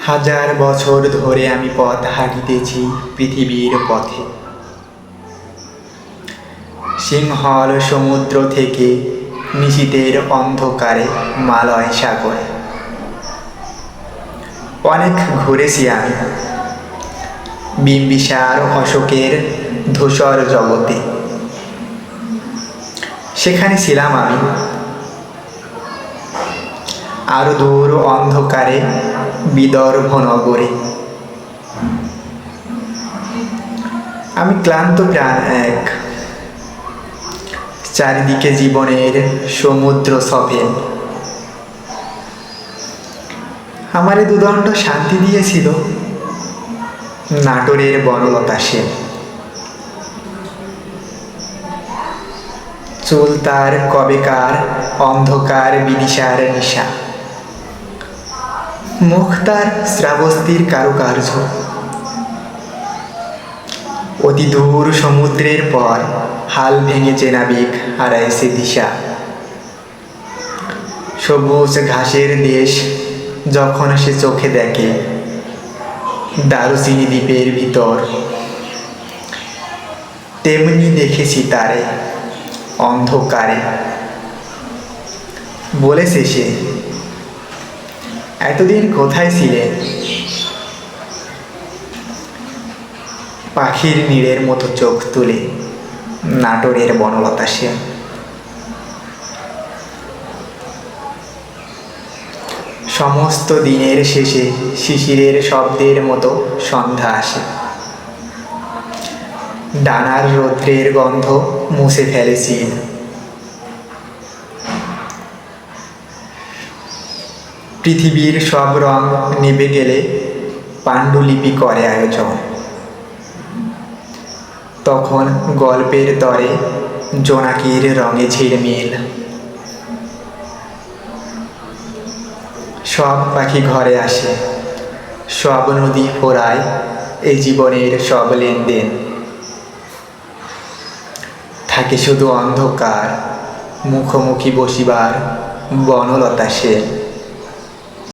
হাজার বছর ধরে আমি পথ হাঁটিতেছি পৃথিবীর পথে। সিংহল সমুদ্র থেকে নিশীথের অন্ধকারে মালয় সাগরে। অনেক ঘুরেছি আমি বিম্বিসার অশোকের ধূসর জগতে। সেখানে ছিলাম আমি আরো দূর অন্ধকারে বিদর্ভ নগরে। আমি ক্লান্ত প্রাণ এক, চারিদিকে জীবনের সমুদ্র সফেন। আমারে দুদণ্ড শান্তি দিয়েছিল নাটোরের বনলতা সেন। চুল তার কবেকার অন্ধকার বিদিশার নিশা, মুখ তার শ্রাবস্তির কারুকার্য। অতি দূর সমুদ্রের পর হাল ভেঙেছে নাবিক, হারাইছে দিশা। সবুজ ঘাসের দেশ যখন সে চোখে দেখে দারুচিনি দ্বীপের ভিতর, তেমনি দেখেছি তারে অন্ধকারে। বলেছে সে, এতদিন কোথায় ছিলে? পাখির নীড়ের মতো চোখ তুলে নাটোরের বনলতা সেন। সমস্ত দিনের শেষে শিশিরের শব্দের মতো সন্ধ্যা আসে। ডানার রৌদ্রের গন্ধ মুছে ফেলে চিল। পৃথিবীর সব রং নিভে গেলে পাণ্ডুলিপি করে আয়োজন। তখন গল্পের তরে জোনাকির রঙে ঝিলমিল। সব পাখি ঘরে আসে, সব নদী ফোরায় এই জীবনের সব লেনদেন। থাকে শুধু অন্ধকার, মুখোমুখি বসিবার বনলতা সেন।